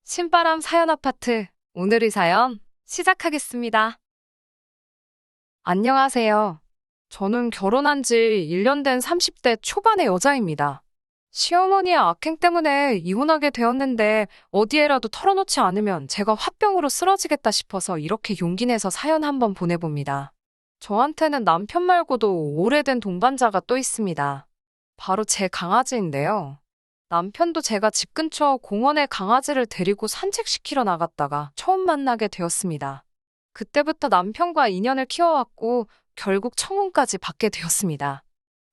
신바람 사연 아파트. 오늘의 사연 시작하겠습니다. 안녕하세요. 저는 결혼한 지 1년 된 30대 초반의 여자입니다. 시어머니의 악행 때문에 이혼하게 되었는데 어디에라도 털어놓지 않으면 제가 화병으로 쓰러지겠다 싶어서 이렇게 용기 내서 사연 한번 보내봅니다. 저한테는 남편 말고도 오래된 동반자가 또 있습니다. 바로 제 강아지인데요. 남편도 제가 집 근처 공원에 강아지를 데리고 산책시키러 나갔다가 처음 만나게 되었습니다. 그때부터 남편과 인연을 키워왔고 결국 청혼까지 받게 되었습니다.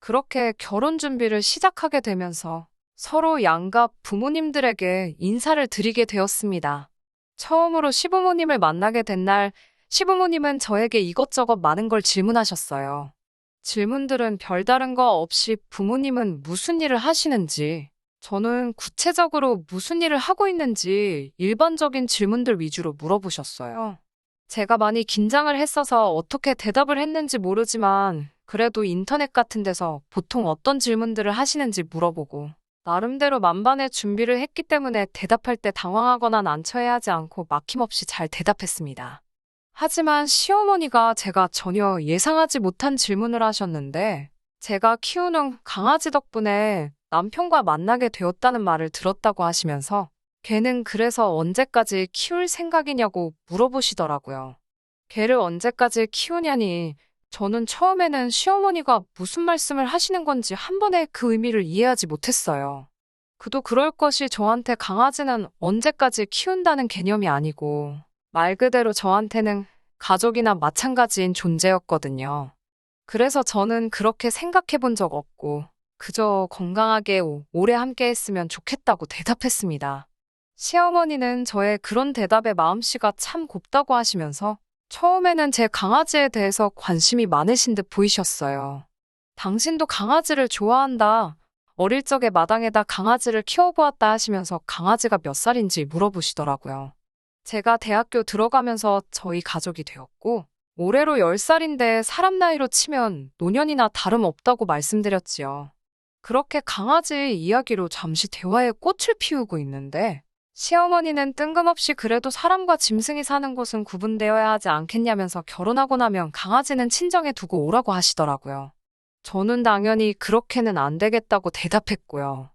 그렇게 결혼 준비를 시작하게 되면서 서로 양가 부모님들에게 인사를 드리게 되었습니다. 처음으로 시부모님을 만나게 된 날, 시부모님은 저에게 이것저것 많은 걸 질문하셨어요. 질문들은 별다른 거 없이 부모님은 무슨 일을 하시는지, 저는 구체적으로 무슨 일을 하고 있는지 일반적인 질문들 위주로 물어보셨어요. 제가 많이 긴장을 했어서 어떻게 대답을 했는지 모르지만 그래도 인터넷 같은 데서 보통 어떤 질문들을 하시는지 물어보고 나름대로 만반의 준비를 했기 때문에 대답할 때 당황하거나 난처해하지 않고 막힘없이 잘 대답했습니다. 하지만 시어머니가 제가 전혀 예상하지 못한 질문을 하셨는데 제가 키우는 강아지 덕분에 남편과 만나게 되었다는 말을 들었다고 하시면서 걔는 그래서 언제까지 키울 생각이냐고 물어보시더라고요. 걔를 언제까지 키우냐니 저는 처음에는 시어머니가 무슨 말씀을 하시는 건지 한 번에 그 의미를 이해하지 못했어요. 그도 그럴 것이 저한테 강아지는 언제까지 키운다는 개념이 아니고 말 그대로 저한테는 가족이나 마찬가지인 존재였거든요. 그래서 저는 그렇게 생각해 본 적 없고 그저 건강하게 오래 함께 했으면 좋겠다고 대답했습니다. 시어머니는 저의 그런 대답에 마음씨가 참 곱다고 하시면서 처음에는 제 강아지에 대해서 관심이 많으신 듯 보이셨어요. 당신도 강아지를 좋아한다. 어릴 적에 마당에다 강아지를 키워보았다 하시면서 강아지가 몇 살인지 물어보시더라고요. 제가 대학교 들어가면서 저희 가족이 되었고 올해로 10살인데 사람 나이로 치면 노년이나 다름없다고 말씀드렸지요. 그렇게 강아지 이야기로 잠시 대화의 꽃을 피우고 있는데 시어머니는 뜬금없이 그래도 사람과 짐승이 사는 곳은 구분되어야 하지 않겠냐면서 결혼하고 나면 강아지는 친정에 두고 오라고 하시더라고요. 저는 당연히 그렇게는 안 되겠다고 대답했고요.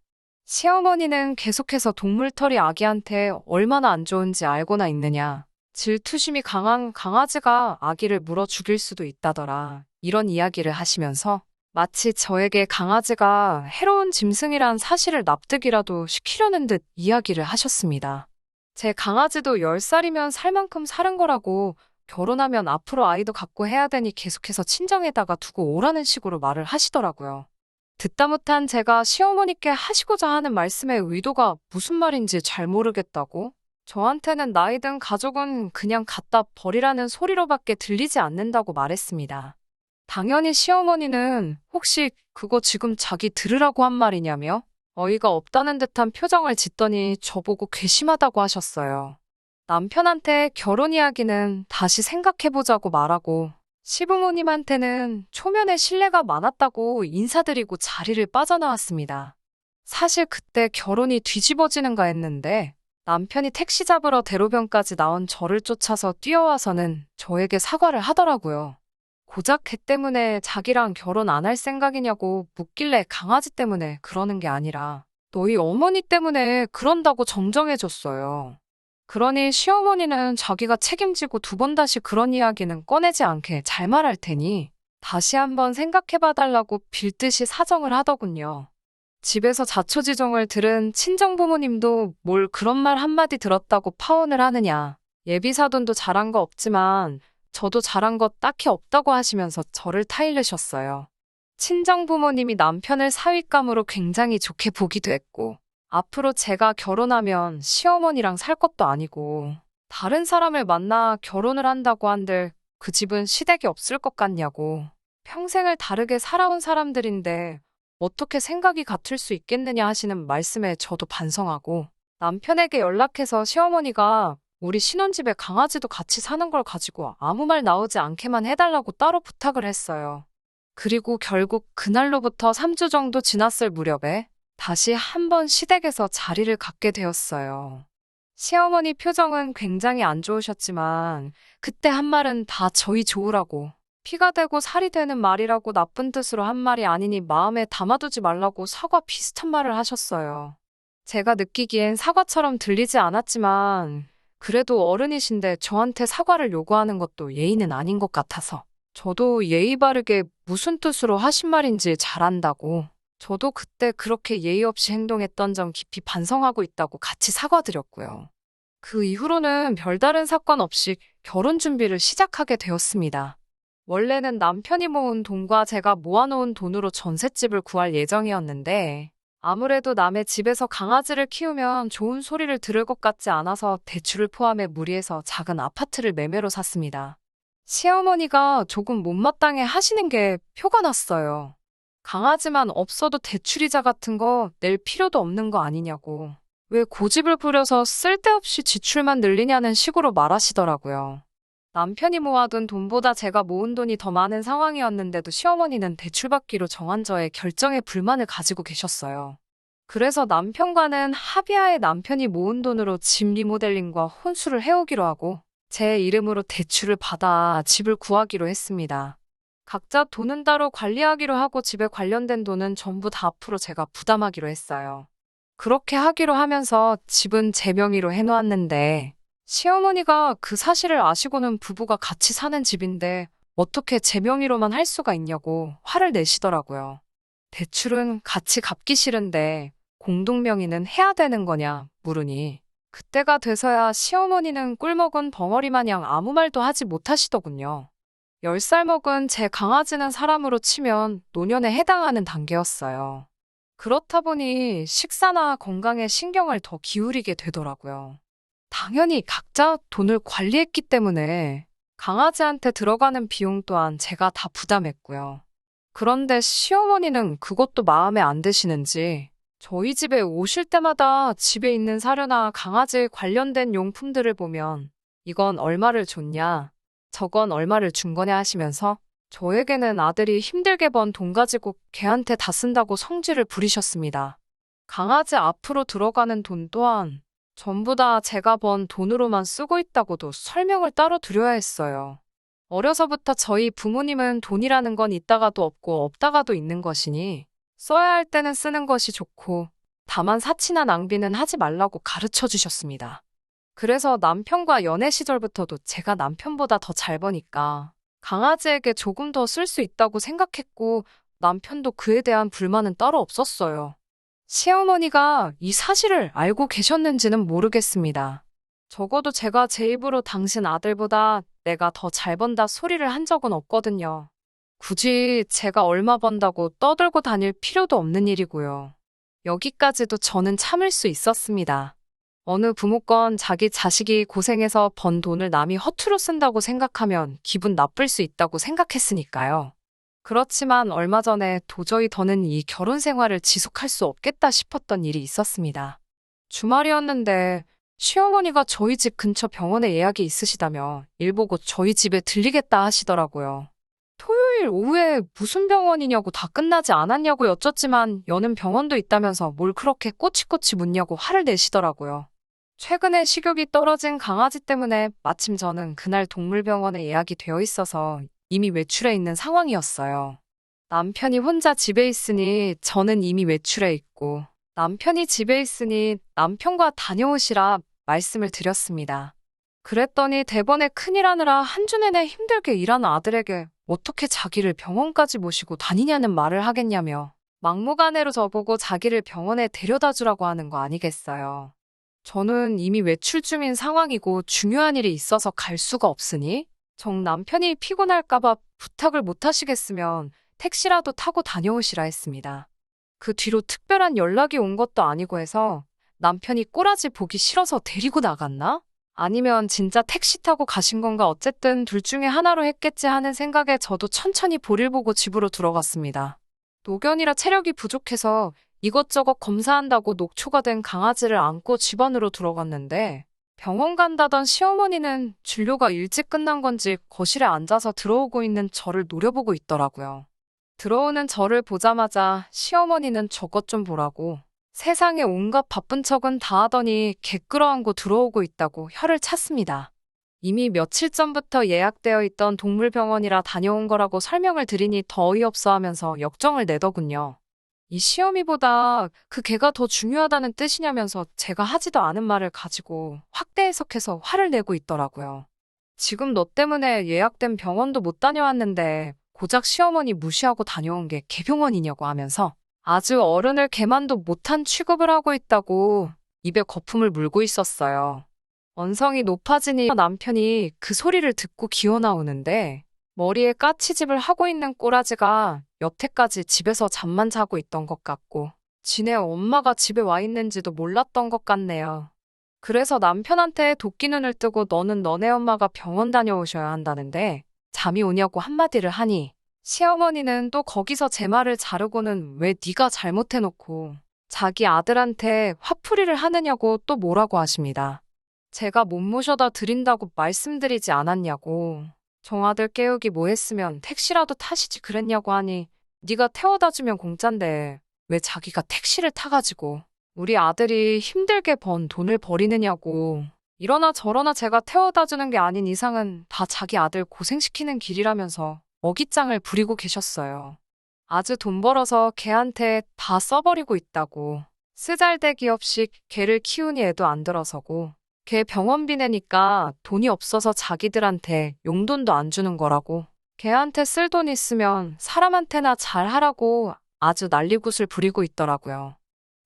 시어머니는 계속해서 동물털이 아기한테 얼마나 안 좋은지 알고나 있느냐. 질투심이 강한 강아지가 아기를 물어 죽일 수도 있다더라. 이런 이야기를 하시면서 마치 저에게 강아지가 해로운 짐승이란 사실을 납득이라도 시키려는 듯 이야기를 하셨습니다. 제 강아지도 10살이면 살 만큼 사는 거라고 결혼하면 앞으로 아이도 갖고 해야 되니 계속해서 친정에다가 두고 오라는 식으로 말을 하시더라고요. 듣다 못한 제가 시어머니께 하시고자 하는 말씀의 의도가 무슨 말인지 잘 모르겠다고? 저한테는 나이든 가족은 그냥 갖다 버리라는 소리로밖에 들리지 않는다고 말했습니다. 당연히 시어머니는 혹시 그거 지금 자기 들으라고 한 말이냐며 어이가 없다는 듯한 표정을 짓더니 저보고 괘씸하다고 하셨어요. 남편한테 결혼 이야기는 다시 생각해보자고 말하고 시부모님한테는 초면에 신뢰가 많았다고 인사드리고 자리를 빠져나왔습니다. 사실 그때 결혼이 뒤집어지는가 했는데 남편이 택시 잡으러 대로변까지 나온 저를 쫓아서 뛰어와서는 저에게 사과를 하더라고요. 고작 걔 때문에 자기랑 결혼 안 할 생각이냐고 묻길래 강아지 때문에 그러는 게 아니라 너희 어머니 때문에 그런다고 정정해줬어요. 그러니 시어머니는 자기가 책임지고 두 번 다시 그런 이야기는 꺼내지 않게 잘 말할 테니 다시 한번 생각해봐 달라고 빌듯이 사정을 하더군요. 집에서 자초지종을 들은 친정부모님도 뭘 그런 말 한마디 들었다고 파혼을 하느냐. 예비사돈도 잘한 거 없지만 저도 잘한 거 딱히 없다고 하시면서 저를 타일르셨어요. 친정부모님이 남편을 사윗감으로 굉장히 좋게 보기도 했고 앞으로 제가 결혼하면 시어머니랑 살 것도 아니고 다른 사람을 만나 결혼을 한다고 한들 그 집은 시댁이 없을 것 같냐고 평생을 다르게 살아온 사람들인데 어떻게 생각이 같을 수 있겠느냐 하시는 말씀에 저도 반성하고 남편에게 연락해서 시어머니가 우리 신혼집에 강아지도 같이 사는 걸 가지고 아무 말 나오지 않게만 해달라고 따로 부탁을 했어요. 그리고 결국 그날로부터 3주 정도 지났을 무렵에 다시 한번 시댁에서 자리를 갖게 되었어요. 시어머니 표정은 굉장히 안 좋으셨지만 그때 한 말은 다 저희 좋으라고, 피가 되고 살이 되는 말이라고 나쁜 뜻으로 한 말이 아니니 마음에 담아두지 말라고 사과 비슷한 말을 하셨어요. 제가 느끼기엔 사과처럼 들리지 않았지만 그래도 어른이신데 저한테 사과를 요구하는 것도 예의는 아닌 것 같아서 저도 예의 바르게 무슨 뜻으로 하신 말인지 잘 안다고, 저도 그때 그렇게 예의 없이 행동했던 점 깊이 반성하고 있다고 같이 사과드렸고요. 그 이후로는 별다른 사건 없이 결혼 준비를 시작하게 되었습니다. 원래는 남편이 모은 돈과 제가 모아놓은 돈으로 전셋집을 구할 예정이었는데 아무래도 남의 집에서 강아지를 키우면 좋은 소리를 들을 것 같지 않아서 대출을 포함해 무리해서 작은 아파트를 매매로 샀습니다. 시어머니가 조금 못마땅해 하시는 게 표가 났어요. 강아지만 없어도 대출이자 같은 거 낼 필요도 없는 거 아니냐고. 왜 고집을 부려서 쓸데없이 지출만 늘리냐는 식으로 말하시더라고요. 남편이 모아둔 돈보다 제가 모은 돈이 더 많은 상황이었는데도 시어머니는 대출받기로 정한 저의 결정에 불만을 가지고 계셨어요. 그래서 남편과는 합의하에 남편이 모은 돈으로 집 리모델링과 혼수를 해오기로 하고 제 이름으로 대출을 받아 집을 구하기로 했습니다. 각자 돈은 따로 관리하기로 하고 집에 관련된 돈은 전부 다 앞으로 제가 부담하기로 했어요. 그렇게 하기로 하면서 집은 제 명의로 해놓았는데 시어머니가 그 사실을 아시고는 부부가 같이 사는 집인데 어떻게 제 명의로만 할 수가 있냐고 화를 내시더라고요. 대출은 같이 갚기 싫은데 공동 명의는 해야 되는 거냐 물으니 그때가 돼서야 시어머니는 꿀먹은 벙어리 마냥 아무 말도 하지 못하시더군요. 10살 먹은 제 강아지는 사람으로 치면 노년에 해당하는 단계였어요. 그렇다 보니 식사나 건강에 신경을 더 기울이게 되더라고요. 당연히 각자 돈을 관리했기 때문에 강아지한테 들어가는 비용 또한 제가 다 부담했고요. 그런데 시어머니는 그것도 마음에 안 드시는지 저희 집에 오실 때마다 집에 있는 사료나 강아지 관련된 용품들을 보면 이건 얼마를 줬냐, 저건 얼마를 준 거냐 하시면서 저에게는 아들이 힘들게 번 돈 가지고 걔한테 다 쓴다고 성질을 부리셨습니다. 강아지 앞으로 들어가는 돈 또한 전부 다 제가 번 돈으로만 쓰고 있다고도 설명을 따로 드려야 했어요. 어려서부터 저희 부모님은 돈이라는 건 있다가도 없고 없다가도 있는 것이니 써야 할 때는 쓰는 것이 좋고 다만 사치나 낭비는 하지 말라고 가르쳐 주셨습니다. 그래서 남편과 연애 시절부터도 제가 남편보다 더 잘 버니까 강아지에게 조금 더 쓸 수 있다고 생각했고 남편도 그에 대한 불만은 따로 없었어요. 시어머니가 이 사실을 알고 계셨는지는 모르겠습니다. 적어도 제가 제 입으로 당신 아들보다 내가 더 잘 번다 소리를 한 적은 없거든요. 굳이 제가 얼마 번다고 떠들고 다닐 필요도 없는 일이고요. 여기까지도 저는 참을 수 있었습니다. 어느 부모건 자기 자식이 고생해서 번 돈을 남이 허투루 쓴다고 생각하면 기분 나쁠 수 있다고 생각했으니까요. 그렇지만 얼마 전에 도저히 더는 이 결혼 생활을 지속할 수 없겠다 싶었던 일이 있었습니다. 주말이었는데 시어머니가 저희 집 근처 병원에 예약이 있으시다며 일 보고 저희 집에 들리겠다 하시더라고요. 토요일 오후에 무슨 병원이냐고 다 끝나지 않았냐고 여쭙지만 여는 병원도 있다면서 뭘 그렇게 꼬치꼬치 묻냐고 화를 내시더라고요. 최근에 식욕이 떨어진 강아지 때문에 마침 저는 그날 동물병원에 예약이 되어 있어서 이미 외출해 있는 상황이었어요. 남편이 혼자 집에 있으니 저는 이미 외출해 있고 남편이 집에 있으니 남편과 다녀오시라 말씀을 드렸습니다. 그랬더니 대번에 큰일하느라 한 주 내내 힘들게 일하는 아들에게 어떻게 자기를 병원까지 모시고 다니냐는 말을 하겠냐며 막무가내로 저보고 자기를 병원에 데려다 주라고 하는 거 아니겠어요. 저는 이미 외출 중인 상황이고 중요한 일이 있어서 갈 수가 없으니 정 남편이 피곤할까봐 부탁을 못 하시겠으면 택시라도 타고 다녀오시라 했습니다. 그 뒤로 특별한 연락이 온 것도 아니고 해서 남편이 꼬라지 보기 싫어서 데리고 나갔나? 아니면 진짜 택시 타고 가신 건가 어쨌든 둘 중에 하나로 했겠지 하는 생각에 저도 천천히 볼일 보고 집으로 들어갔습니다. 노견이라 체력이 부족해서 이것저것 검사한다고 녹초가 된 강아지를 안고 집 안으로 들어갔는데 병원 간다던 시어머니는 진료가 일찍 끝난 건지 거실에 앉아서 들어오고 있는 저를 노려보고 있더라고요. 들어오는 저를 보자마자 시어머니는 저것 좀 보라고 세상에 온갖 바쁜 척은 다 하더니 개 끌어안고 들어오고 있다고 혀를 찼습니다. 이미 며칠 전부터 예약되어 있던 동물병원이라 다녀온 거라고 설명을 드리니 더 어이없어 하면서 역정을 내더군요. 이 시어미보다 그 개가 더 중요하다는 뜻이냐면서 제가 하지도 않은 말을 가지고 확대 해석해서 화를 내고 있더라고요. 지금 너 때문에 예약된 병원도 못 다녀왔는데 고작 시어머니 무시하고 다녀온 게 개병원이냐고 하면서 아주 어른을 개만도 못한 취급을 하고 있다고 입에 거품을 물고 있었어요. 언성이 높아지니 남편이 그 소리를 듣고 기어 나오는데 머리에 까치집을 하고 있는 꼬라지가 여태까지 집에서 잠만 자고 있던 것 같고 지네 엄마가 집에 와 있는지도 몰랐던 것 같네요. 그래서 남편한테 도끼눈을 뜨고 너는 너네 엄마가 병원 다녀오셔야 한다는데 잠이 오냐고 한마디를 하니 시어머니는 또 거기서 제 말을 자르고는 왜 네가 잘못해놓고 자기 아들한테 화풀이를 하느냐고 또 뭐라고 하십니다. 제가 못 모셔다 드린다고 말씀드리지 않았냐고. 정아들 깨우기 뭐 했으면 택시라도 타시지 그랬냐고 하니 네가 태워다 주면 공짠데 왜 자기가 택시를 타가지고 우리 아들이 힘들게 번 돈을 버리느냐고. 이러나 저러나 제가 태워다 주는 게 아닌 이상은 다 자기 아들 고생시키는 길이라면서 어깃장을 부리고 계셨어요. 아주 돈 벌어서 걔한테 다 써버리고 있다고. 쓰잘데기 없이 걔를 키우니 애도 안 들어서고 걔 병원비 내니까 돈이 없어서 자기들한테 용돈도 안 주는 거라고. 걔한테 쓸 돈 있으면 사람한테나 잘하라고 아주 난리굿을 부리고 있더라고요.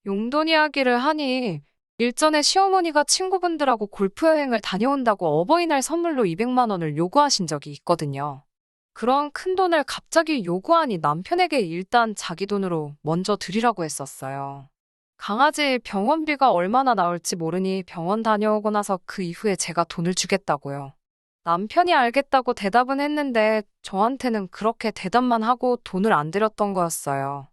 용돈 이야기를 하니 일전에 시어머니가 친구분들하고 골프 여행을 다녀온다고 어버이날 선물로 200만 원을 요구하신 적이 있거든요. 그런 큰 돈을 갑자기 요구하니 남편에게 일단 자기 돈으로 먼저 드리라고 했었어요. 강아지 병원비가 얼마나 나올지 모르니 병원 다녀오고 나서 그 이후에 제가 돈을 주겠다고요. 남편이 알겠다고 대답은 했는데 저한테는 그렇게 대답만 하고 돈을 안 드렸던 거였어요.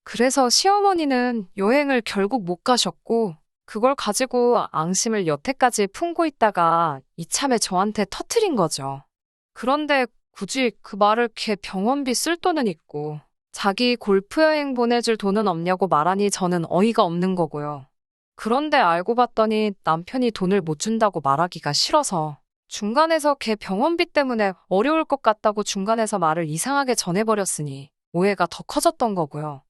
그래서 시어머니는 여행을 결국 못 가셨고 그걸 가지고 앙심을 여태까지 품고 있다가 이참에 저한테 터트린 거죠. 그런데 굳이 그 말을 걔 병원비 쓸 돈은 있고 자기 골프 여행 보내줄 돈은 없냐고 말하니 저는 어이가 없는 거고요. 그런데 알고 봤더니 남편이 돈을 못 준다고 말하기가 싫어서 중간에서 걔 병원비 때문에 어려울 것 같다고 중간에서 말을 이상하게 전해버렸으니 오해가 더 커졌던 거고요.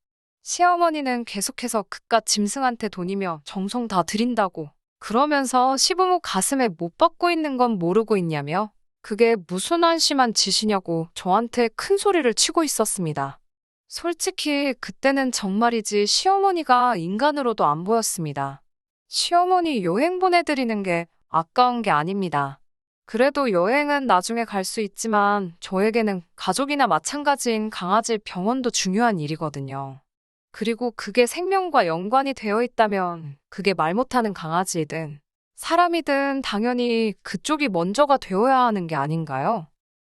시어머니는 계속해서 그깟 짐승한테 돈이며 정성 다 드린다고 그러면서 시부모 가슴에 못 박고 있는 건 모르고 있냐며 그게 무슨 한심한 짓이냐고 저한테 큰 소리를 치고 있었습니다. 솔직히 그때는 정말이지 시어머니가 인간으로도 안 보였습니다. 시어머니 여행 보내드리는 게 아까운 게 아닙니다. 그래도 여행은 나중에 갈 수 있지만 저에게는 가족이나 마찬가지인 강아지 병원도 중요한 일이거든요. 그리고 그게 생명과 연관이 되어 있다면 그게 말 못하는 강아지이든 사람이든 당연히 그쪽이 먼저가 되어야 하는 게 아닌가요?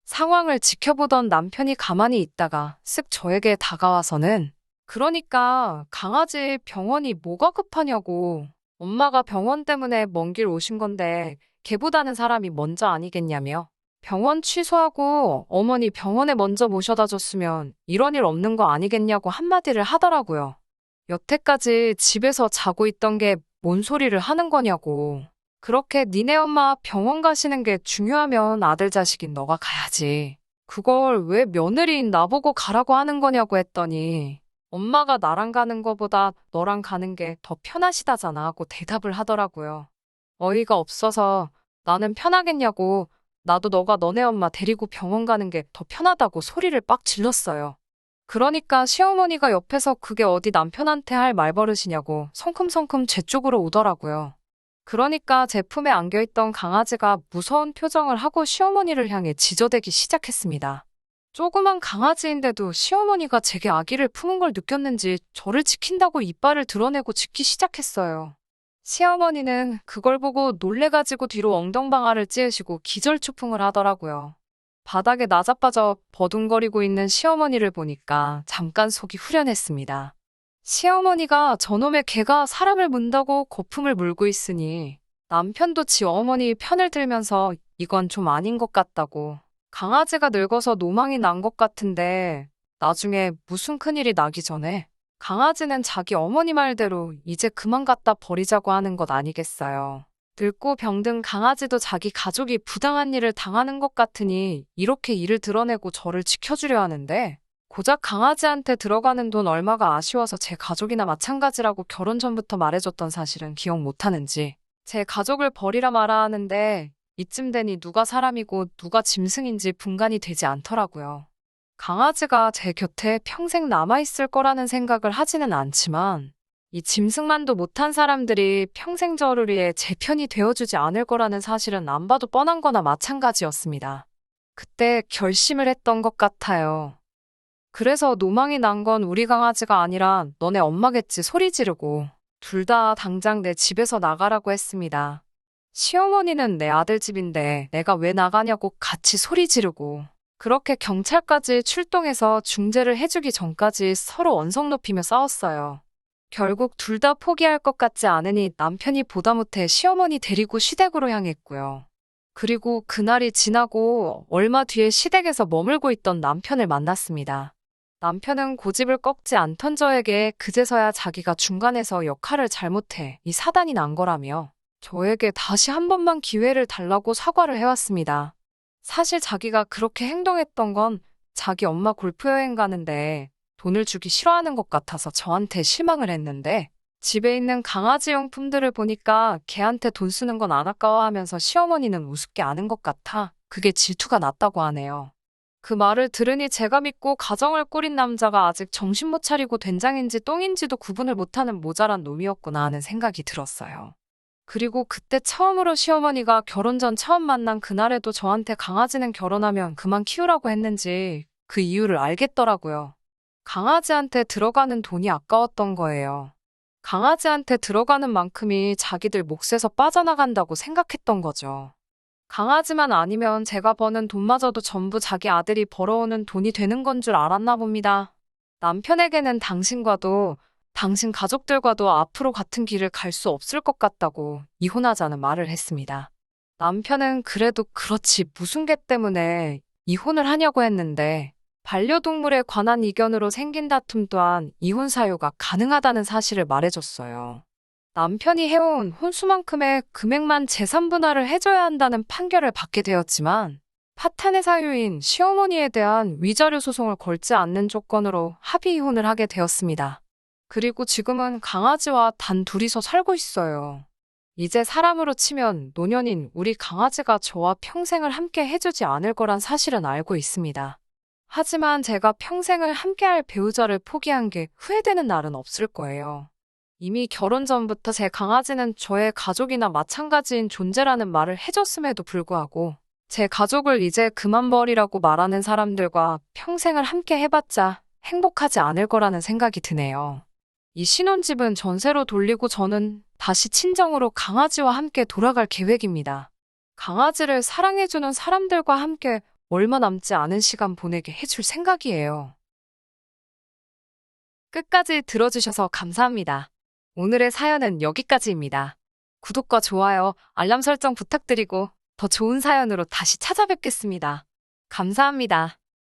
상황을 지켜보던 남편이 가만히 있다가 쓱 저에게 다가와서는 그러니까 강아지 병원이 뭐가 급하냐고. 엄마가 병원 때문에 먼 길 오신 건데 걔보다는 사람이 먼저 아니겠냐며. 병원 취소하고 어머니 병원에 먼저 모셔다 줬으면 이런 일 없는 거 아니겠냐고 한마디를 하더라고요. 여태까지 집에서 자고 있던 게 뭔 소리를 하는 거냐고. 그렇게 니네 엄마 병원 가시는 게 중요하면 아들 자식인 너가 가야지. 그걸 왜 며느리인 나보고 가라고 하는 거냐고 했더니 엄마가 나랑 가는 거보다 너랑 가는 게 더 편하시다잖아 하고 대답을 하더라고요. 어이가 없어서 나는 편하겠냐고 나도 너가 너네 엄마 데리고 병원 가는 게 더 편하다고 소리를 빡 질렀어요. 그러니까 시어머니가 옆에서 그게 어디 남편한테 할 말버릇이냐고 성큼성큼 제 쪽으로 오더라고요. 그러니까 제 품에 안겨있던 강아지가 무서운 표정을 하고 시어머니를 향해 지저대기 시작했습니다. 조그만 강아지인데도 시어머니가 제게 아기를 품은 걸 느꼈는지 저를 지킨다고 이빨을 드러내고 짖기 시작했어요. 시어머니는 그걸 보고 놀래가지고 뒤로 엉덩방아를 찌으시고 기절초풍을 하더라고요. 바닥에 나자빠져 버둥거리고 있는 시어머니를 보니까 잠깐 속이 후련했습니다. 시어머니가 저놈의 개가 사람을 문다고 거품을 물고 있으니 남편도 지 어머니 편을 들면서 이건 좀 아닌 것 같다고. 강아지가 늙어서 노망이 난 것 같은데 나중에 무슨 큰일이 나기 전에 강아지는 자기 어머니 말대로 이제 그만 갖다 버리자고 하는 것 아니겠어요. 늙고 병든 강아지도 자기 가족이 부당한 일을 당하는 것 같으니 이렇게 일을 드러내고 저를 지켜주려 하는데, 고작 강아지한테 들어가는 돈 얼마가 아쉬워서 제 가족이나 마찬가지라고 결혼 전부터 말해줬던 사실은 기억 못하는지, 제 가족을 버리라 마라 하는데 이쯤 되니 누가 사람이고 누가 짐승인지 분간이 되지 않더라고요. 강아지가 제 곁에 평생 남아있을 거라는 생각을 하지는 않지만, 이 짐승만도 못한 사람들이 평생 저를 위해 제 편이 되어주지 않을 거라는 사실은 안 봐도 뻔한 거나 마찬가지였습니다. 그때 결심을 했던 것 같아요. 그래서 노망이 난 건 우리 강아지가 아니라 너네 엄마겠지 소리 지르고 둘 다 당장 내 집에서 나가라고 했습니다. 시어머니는 내 아들 집인데 내가 왜 나가냐고 같이 소리 지르고, 그렇게 경찰까지 출동해서 중재를 해주기 전까지 서로 언성 높이며 싸웠어요. 결국 둘 다 포기할 것 같지 않으니 남편이 보다 못해 시어머니 데리고 시댁으로 향했고요. 그리고 그날이 지나고 얼마 뒤에 시댁에서 머물고 있던 남편을 만났습니다. 남편은 고집을 꺾지 않던 저에게 그제서야 자기가 중간에서 역할을 잘못해 이 사단이 난 거라며 저에게 다시 한 번만 기회를 달라고 사과를 해왔습니다. 사실 자기가 그렇게 행동했던 건 자기 엄마 골프 여행 가는데 돈을 주기 싫어하는 것 같아서 저한테 실망을 했는데, 집에 있는 강아지 용품들을 보니까 걔한테 돈 쓰는 건 안 아까워하면서 시어머니는 우습게 아는 것 같아 그게 질투가 났다고 하네요. 그 말을 들으니 제가 믿고 가정을 꾸린 남자가 아직 정신 못 차리고 된장인지 똥인지도 구분을 못하는 모자란 놈이었구나 하는 생각이 들었어요. 그리고 그때 처음으로 시어머니가 결혼 전 처음 만난 그날에도 저한테 강아지는 결혼하면 그만 키우라고 했는지 그 이유를 알겠더라고요. 강아지한테 들어가는 돈이 아까웠던 거예요. 강아지한테 들어가는 만큼이 자기들 몫에서 빠져나간다고 생각했던 거죠. 강아지만 아니면 제가 버는 돈마저도 전부 자기 아들이 벌어오는 돈이 되는 건 줄 알았나 봅니다. 남편에게는 당신과도 당신 가족들과도 앞으로 같은 길을 갈 수 없을 것 같다고 이혼하자는 말을 했습니다. 남편은 그래도 그렇지 무슨 개 때문에 이혼을 하냐고 했는데, 반려동물에 관한 이견으로 생긴 다툼 또한 이혼 사유가 가능하다는 사실을 말해줬어요. 남편이 해온 혼수만큼의 금액만 재산 분할을 해줘야 한다는 판결을 받게 되었지만, 파탄의 사유인 시어머니에 대한 위자료 소송을 걸지 않는 조건으로 합의 이혼을 하게 되었습니다. 그리고 지금은 강아지와 단 둘이서 살고 있어요. 이제 사람으로 치면 노년인 우리 강아지가 저와 평생을 함께 해주지 않을 거란 사실은 알고 있습니다. 하지만 제가 평생을 함께할 배우자를 포기한 게 후회되는 날은 없을 거예요. 이미 결혼 전부터 제 강아지는 저의 가족이나 마찬가지인 존재라는 말을 해줬음에도 불구하고 제 가족을 이제 그만 버리라고 말하는 사람들과 평생을 함께 해봤자 행복하지 않을 거라는 생각이 드네요. 이 신혼집은 전세로 돌리고 저는 다시 친정으로 강아지와 함께 돌아갈 계획입니다. 강아지를 사랑해주는 사람들과 함께 얼마 남지 않은 시간 보내게 해줄 생각이에요. 끝까지 들어주셔서 감사합니다. 오늘의 사연은 여기까지입니다. 구독과 좋아요, 알람 설정 부탁드리고 더 좋은 사연으로 다시 찾아뵙겠습니다. 감사합니다.